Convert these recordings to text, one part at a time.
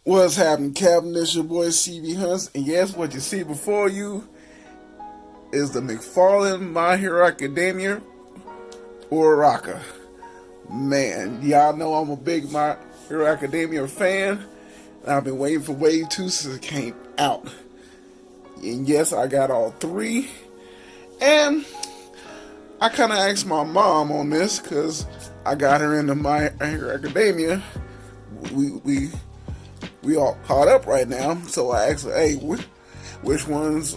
What's happening, Captain? It's your boy CB Hunts, and yes, what you see before you is the McFarlane My Hero Academia Uraraka. Man, y'all know I'm a big My Hero Academia fan, and I've been waiting for Wave 2 since it came out. And yes, I got all three, and I kind of asked my mom on this because I got her into My Hero Academia. We all caught up right now, so I asked her, hey, which ones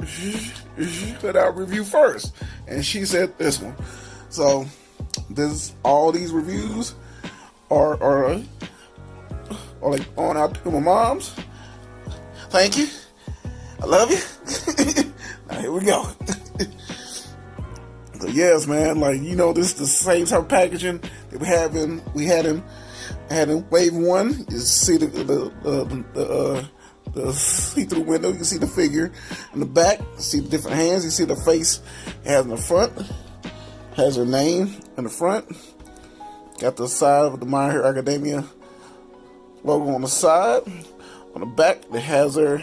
should I review first? And she said this one. So all these reviews are like on out to my mom's. Thank you. I love you. Now here we go. So yes, man, like, you know, this is the same type of packaging that we had in Wave 1. You see the see-through window. You can see the figure in the back. You see the different hands. You see the face it has in the front. Has her name in the front. Got the side of the My Hero Academia logo on the side. On the back, it has her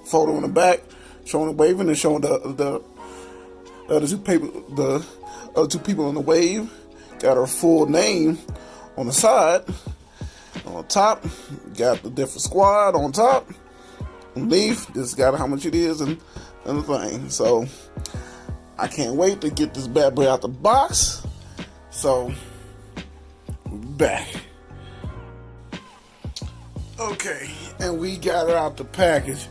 photo in the back, showing her waving and showing the other two people in the wave. Got her full name on the side. On top, got the different squad on top. Underneath, just got how much it is and the thing. So I can't wait to get this bad boy out the box. So we're back. Okay, and we got her out the package.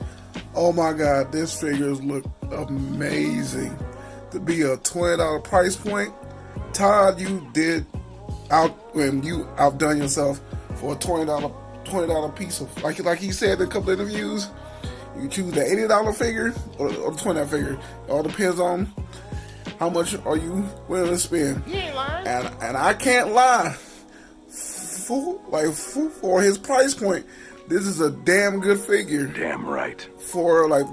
Oh my God, this figures look amazing. To be a $20 price point, Todd, you outdone yourself for a $20 piece of, like he said in a couple of interviews. You choose the $80 figure or the $20 figure. It all depends on how much are you willing to spend. You ain't lying. And I can't lie. For his price point, this is a damn good figure. Damn right. For like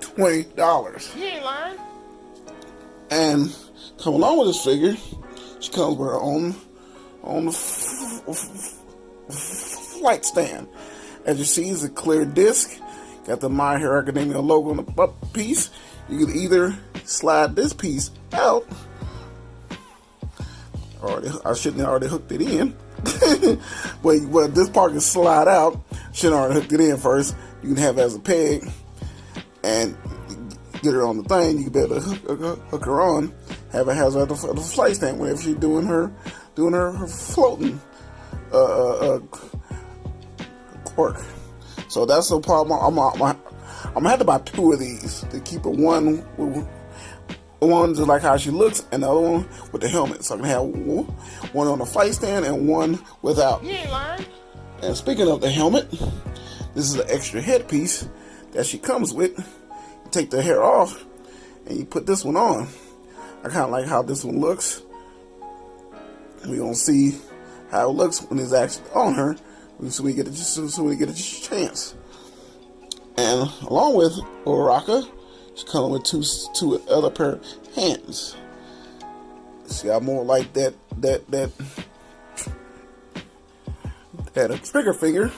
$20. You ain't lying. And come along with this figure, she comes with her own flight stand. As you see, it's a clear disc. Got the My Hero Academia logo on the butt piece. You can either slide this piece out, I shouldn't have already hooked it in. But this part can slide out. Shouldn't have already hooked it in first. You can have it as a peg and get her on the thing. You can be able to hook her on. Have it has her at the flight stand whenever she's doing her floating work. So that's the problem. I'm gonna have to buy two of these to keep it one just like how she looks, and the other one with the helmet. So I can have one on the flight stand and one without. You ain't lying. And speaking of the helmet, this is the extra headpiece that she comes with. You take the hair off and you put this one on. I kind of like how this one looks. We're gonna see how it looks when it's actually on her. So we get a chance. And along with Uraraka, she comes with two other pair of hands. She got more like that a trigger finger,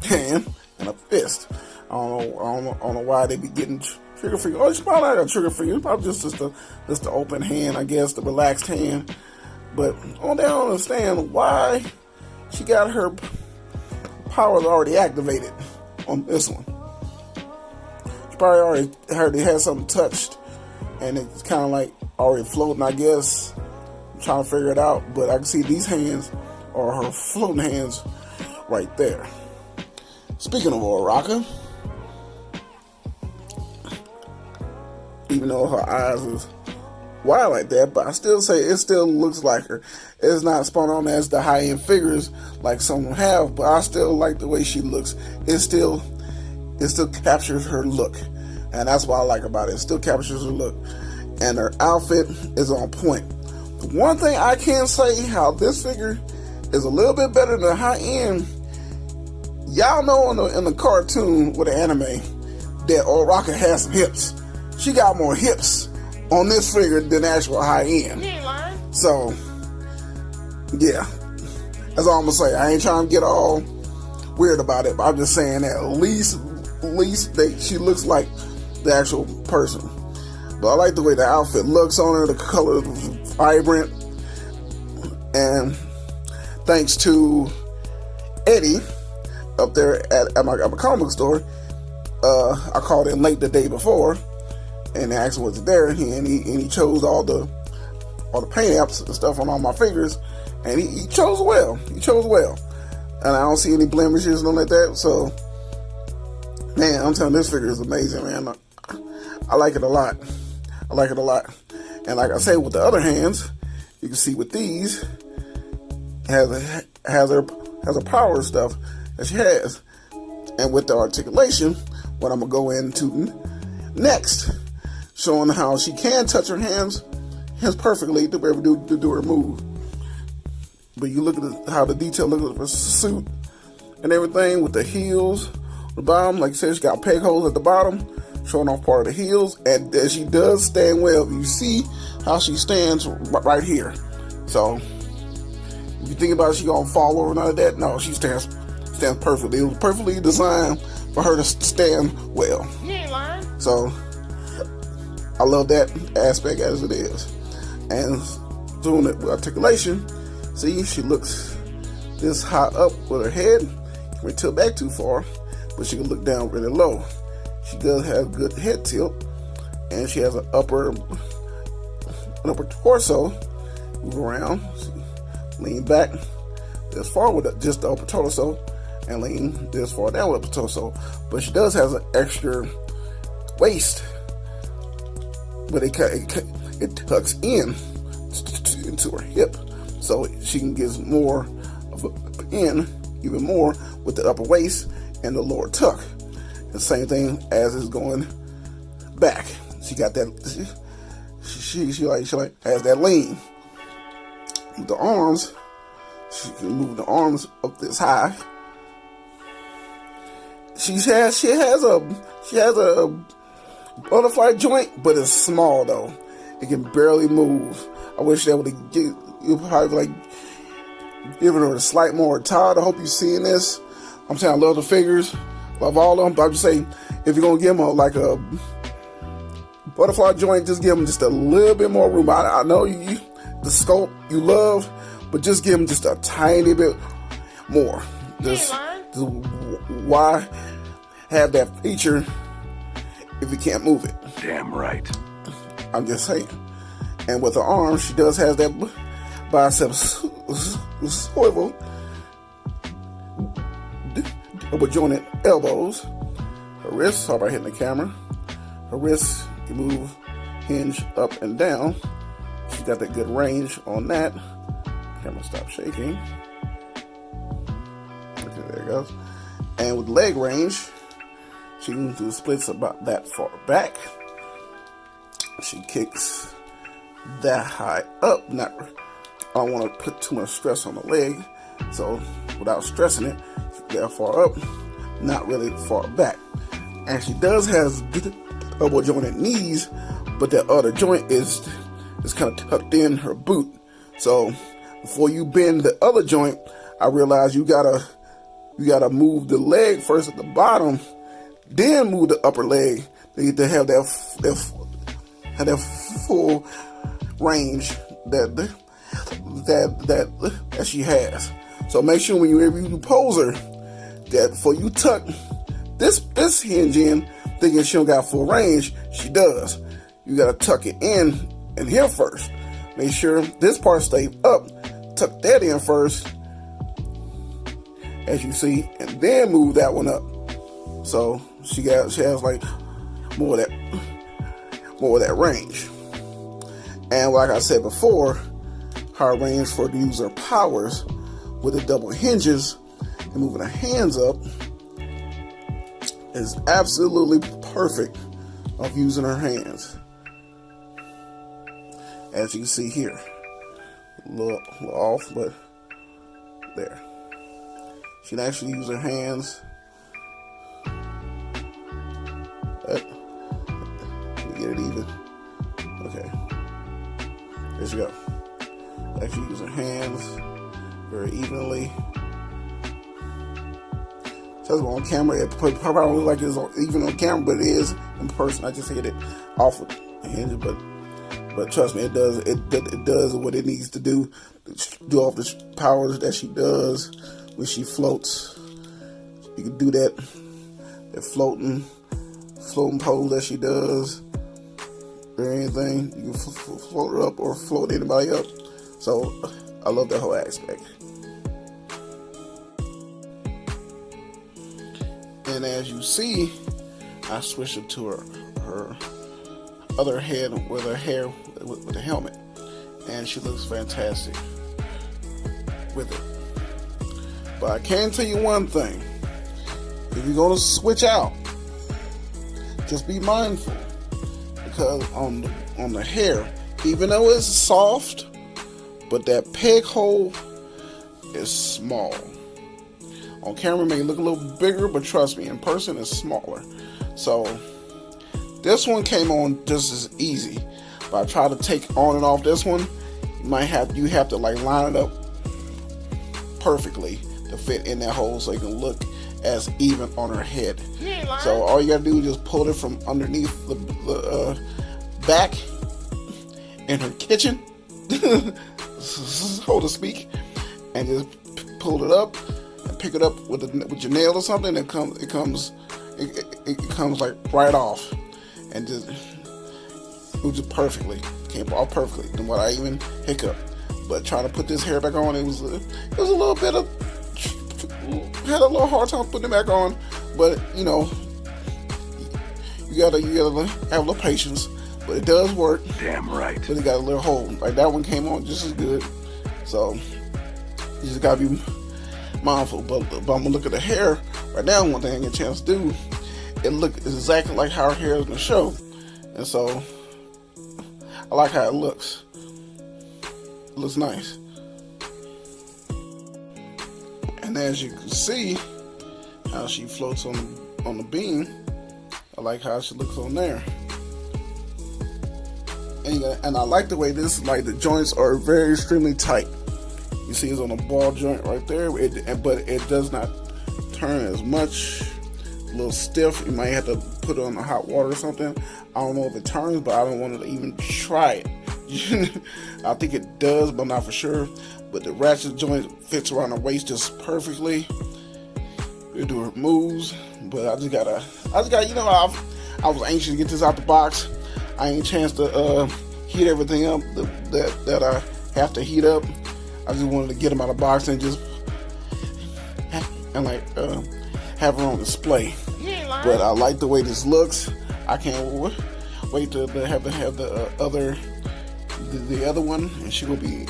hand, and a fist. I don't know why they be getting trigger finger. Oh, it's probably not a trigger finger. It's probably just the open hand, I guess, the relaxed hand. But I don't understand why she got her powers already activated on this one. She probably already had something touched, and it's kind of like already floating, I guess. I'm trying to figure it out, but I can see these hands are her floating hands right there. Speaking of Uraraka, even though her eyes is wide like that, but I still say it still looks like her. It's not spun on as the high-end figures like some have, but I still like the way she looks. It still captures her look, and that's what I like about it. It still captures her look, and her outfit is on point. The one thing I can say how this figure is a little bit better than the high-end. Y'all know in the cartoon with the anime that Uraraka has some hips. She got more hips on this figure than actual high end. You ain't lying. So yeah, that's all I'm gonna say. I ain't trying to get all weird about it, but I'm just saying that at least she looks like the actual person. But I like the way the outfit looks on her. The color is vibrant, and thanks to Eddie up there at my comic book store, I called in late the day before and asked was it there, and he chose all the paint apps and stuff on all my fingers, and he chose well. And I don't see any blemishes, nothing like that. So, man, I'm telling you, this figure is amazing, man. I like it a lot. And like I say, with the other hands, you can see with these, has her power stuff that she has. And with the articulation, what I'm gonna go into next, showing how she can touch her hands perfectly to be able to do her move. But you look at how the detail looks at her suit and everything with the heels, the bottom. Like I said, she got peg holes at the bottom, showing off part of the heels. And she does stand well. You see how she stands right here. So if you think about it, she gonna fall over none of that. No, she stands perfectly. It was perfectly designed for her to stand well. You ain't lying. So I love that aspect as it is. And doing it with articulation, see, she looks this high up with her head. Can't tilt back too far, but she can look down really low. She does have good head tilt, and she has an upper torso. Move around, lean back this far with just the upper torso, and lean this far down with the torso. But she does have an extra waist, but it tucks in into her hip, so she can get more of a in, even more with the upper waist and the lower tuck. The same thing as is going back. She got that. She has that lean. With the arms, she can move the arms up this high. She has a butterfly joint, but it's small though. It can barely move. I wish that would you probably giving her a slight more Todd. I hope you're seeing this. I'm saying I love the figures, love all of them. But I'm just saying, if you're gonna give them a butterfly joint, just give them just a little bit more room. I know the sculpt you love, but just give them just a tiny bit more. Just why have that feature if you can't move it? Damn right. I'm just saying. And with her arms, she does have that bicep swivel, double jointed elbows. Her wrists, sorry about hitting the camera. Her wrists can move, hinge up and down. She's got that good range on that. Camera stop shaking. Okay, there it goes. And with leg range, she can do splits about that far back. She kicks that high up. I don't want to put too much stress on the leg, so without stressing it, that far up, not really far back. And she does have double jointed knees, but that other joint is kind of tucked in her boot. So before you bend the other joint, I realize you gotta move the leg first at the bottom, then move the upper leg to have that full range that she has. So make sure whenever you pose her, that before you tuck this hinge in, thinking she don't got full range, she does. You gotta tuck it in here first. Make sure this part stays up. Tuck that in first, as you see, and then move that one up. So she has like more of that range. And like I said before, her range for the user powers with the double hinges and moving her hands up is absolutely perfect of using her hands. As you can see here, a little off, but there. She can actually use her hands. Let me get it even. Okay. There she go. Actually use her hands very evenly. Just on camera, it probably look like it's even on camera, but it is in person. I just hit it off of the hinge, but trust me, it does what it needs to do off the powers that she does when she floats. You can do that floating pose that she does, or anything. You can float her up or float anybody up. So I love that whole aspect. And as you see, I switched it to her other head with her hair with the helmet, and she looks fantastic with it. But I can tell you one thing: if you're gonna switch out, just be mindful, because on the hair, even though it's soft, but that peg hole is small. On camera it may look a little bigger, but trust me, in person it's smaller. So this one came on just as easy, but I tried to take on and off this one. You have to like line it up perfectly to fit in that hole so you can look as even on her head. So all you gotta do is just pull it from underneath the back in her kitchen, so to speak, and just pull it up and pick it up with your nail or something. It comes like right off, and it was just perfectly came off perfectly. And what I even hiccup, but trying to put this hair back on, it was a little bit of had a little hard time putting it back on, but you know, you gotta have a little patience. But it does work. Damn right. But it got a little hole. Like that one came on just as good. So you just gotta be mindful. But I'm gonna look at the hair right now. One thing I get a chance to do, it looks exactly like how her hair is in the show, and so I like how it looks. It looks nice. And as you can see, how she floats on the beam, I like how she looks on there. And I like the way this, like the joints are very extremely tight. You see it's on a ball joint right there, but it does not turn as much. A little stiff. You might have to put it on the hot water or something. I don't know if it turns, but I don't want to even try it. I think it does, but I'm not for sure. But the ratchet joint fits around her waist just perfectly. We do her moves, but I just gotta, you know, I was anxious to get this out the box. I ain't chance to heat everything up that I have to heat up. I just wanted to get them out of the box and just have her on display. But I like the way this looks. I can't wait to have the other one, and she will be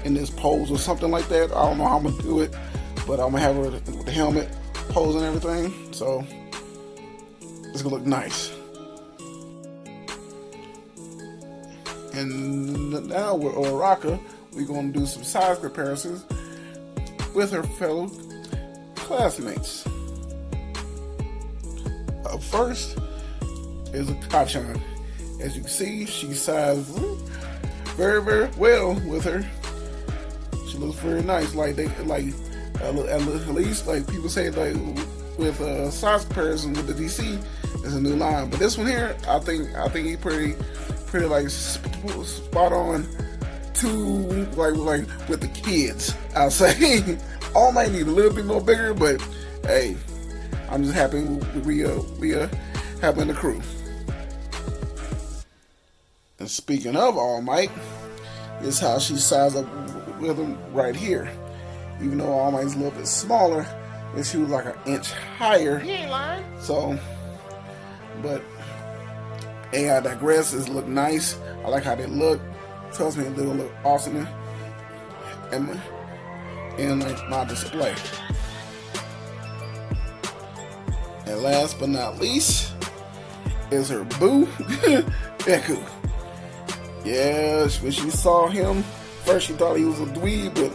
in this pose or something like that. I don't know how I'm gonna do it, but I'm gonna have her with the helmet, pose and everything. So it's gonna look nice. And now with Uraraka, we're going to do some size comparisons with her fellow classmates. Up first is a Kachan. As you can see, she sized very, very well with her. She looks very nice. Like at least like people say, like with size comparison with the DC, is a new line. But this one here, I think he pretty like spot on to like with the kids. I'll say all might need a little bit more bigger, but hey, I'm just happy we having the crew. And speaking of All Might, this is how she sized up with him right here. Even though All Might's a little bit smaller, but she was like an inch higher. You ain't lying. So, but hey, I digress. This look nice. I like how they look. Trust me, they'll look awesome in like my display. And last but not least is her boo, Deku. Yeah, when she saw him, first she thought he was a dweeb, but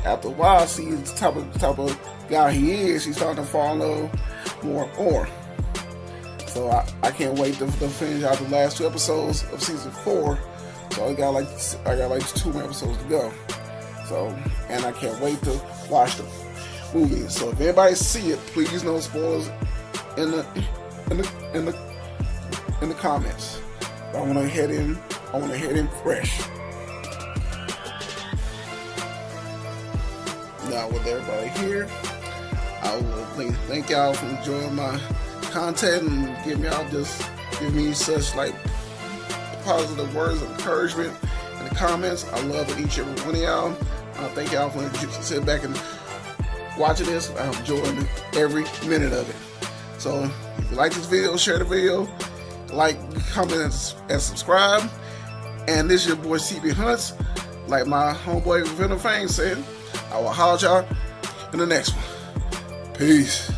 after a while, see the type of guy he is, she's starting to fall in love more and more. So I can't wait to finish out the last 2 episodes of season 4. So I got like 2 more episodes to go. So, and I can't wait to watch the movie. So if anybody see it, please no spoilers in the comments. I want to head in fresh. Now with everybody here, I will thank y'all for enjoying my content and give me such like positive words of encouragement in the comments. I love each and every one of y'all. Thank y'all for sitting back and watching this. I'm enjoying every minute of it. So if you like this video, share the video, like, comment, and subscribe. And this is your boy CB Hunts. Like my homeboy Venom Fang said, I will holler at y'all in the next one. Peace.